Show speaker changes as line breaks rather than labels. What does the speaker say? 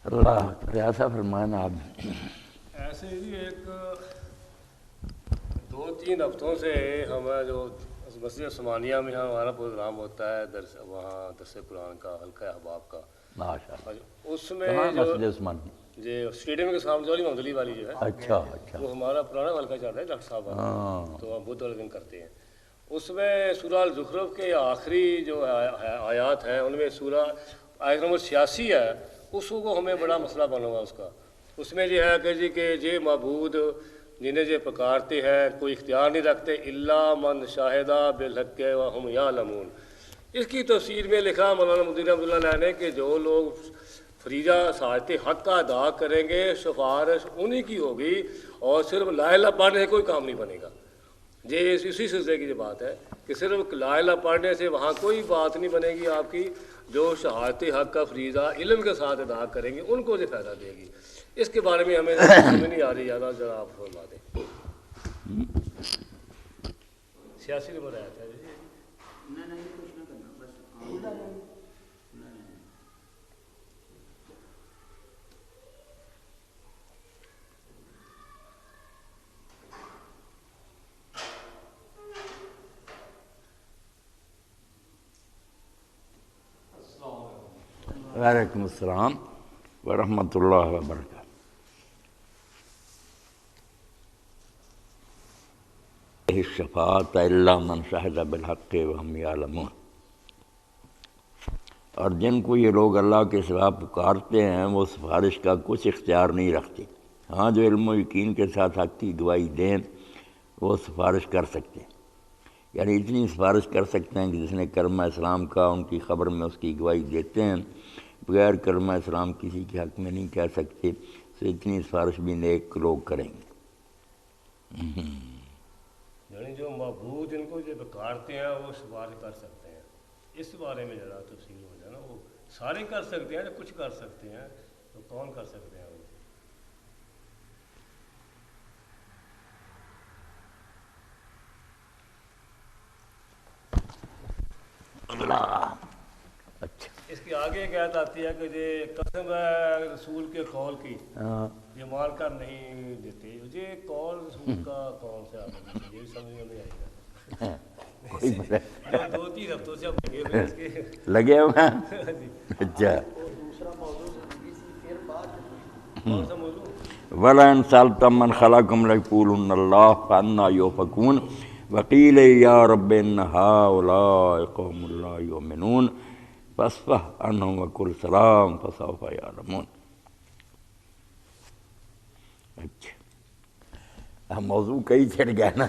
اللہ ریاضہ فرمائیں آپ۔
ایسے ہی ایک 2-3 ہفتوں سے ہمیں جو مسجد عثمانیہ میں ہمارا پروگرام ہوتا ہے درس، وہاں درس قرآن کا، حلقہ احباب کا،
ماشاء اللہ۔
اس میں
کہاں
جو
مسجد عثمان؟
جی اسٹیڈیم کے سامنے والی محمد والی جو ہے،
اچھا اچھا،
وہ ہمارا پرانا حلقہ چل رہا ہے ڈاکٹر صاحب والا،
ہاں
تو ہم بدھ والے دن کرتے ہیں۔ اس میں سورہ الزخرف کے آخری جو آیات ہیں ان میں سورہ آیت نمبر 86 ہے، اس کو ہمیں بڑا مسئلہ بنا ہوا اس کا۔ اس میں یہ ہے کہ جی کہ یہ معبود جنہیں یہ پکارتے ہیں کوئی اختیار نہیں رکھتے، الا من شاہدہ بالحق وہم یعلمون۔ اس کی تفسیر میں لکھا مولانا مدین عبداللہ علیہ نے کہ جو لوگ فریضہ ساعت حق کا ادا کریں گے سفارش انہی کی ہوگی، اور صرف لا الہ پڑھنے سے کوئی کام نہیں بنے گا۔ یہ اسی سلسلے کی جو بات ہے کہ صرف لا الہ پڑھنے سے وہاں کوئی بات نہیں بنے گی آپ کی، جو شہادت حق کا فریضہ علم کے ساتھ ادا کریں گے ان کو یہ فائدہ دے گی۔ اس کے بارے میں ہمیں سمجھ نہیں آ رہی، زیادہ ذرا آپ فرما دیں۔ 86 نمبر آیا تھا جی۔
وعلیکم السلام ورحمۃ اللہ وبرکاتہ۔ الشفاعۃ الا من شہد بالحق وہم یعلمون۔ اور جن کو یہ لوگ اللہ کے سوا پکارتے ہیں وہ سفارش کا کچھ اختیار نہیں رکھتے، ہاں جو علم و یقین کے ساتھ حق کی گواہی دیں وہ سفارش کر سکتے ہیں، یعنی اتنی سفارش کر سکتے ہیں کہ جس نے کلمہ اسلام کا ان کی خبر میں اس کی گواہی دیتے ہیں، بغیر کلمہ اسلام کسی کے حق میں نہیں کہہ سکتے، تو اتنی سفارش بھی نیک لوگ کریں گے۔
یعنی جو معبود ان کو جو پکارتے ہیں وہ سفارش کر سکتے ہیں، اس بارے میں ذرا تفصیل ہو جائے نا۔ وہ سارے کر سکتے ہیں، کچھ کر سکتے ہیں، تو کون کر سکتے ہیں وہ؟
اللہ اچھا،
اس کے آگے ایک آیت آتی ہے کہ یہ قسم ہے رسول کے قول کی، یہ مال کر نہیں دیتے۔ یہ قول رسول کا کون سے آتا ہے، یہ سمجھ میں نہیں آئی گا۔
کوئی بات
2-3 ہفتوں سے اب لگے ہوئے اس کے۔
لگے ہوئے ہیں؟ اچھا،
کون سا موضوع؟
وَلَئِنْ سَأَلْتَهُم مَّنْ خَلَقَهُمْ لَيَقُولُنَّ اللَّهُ فَأَنَّىٰ يُؤْفَكُونَ وَقِيلَ يَا رَبِّ إِنَّ هَٰؤُلَاءِ قَوْمٌ لَّا يُؤْمِنُونَ فَاصْفَحْ عَنْهُمْ وَقُلْ سَلَامٌ فَسَوْفَ يَعْلَمُونَ۔ اچھا، موضوع کئی چڑھ گیا نا۔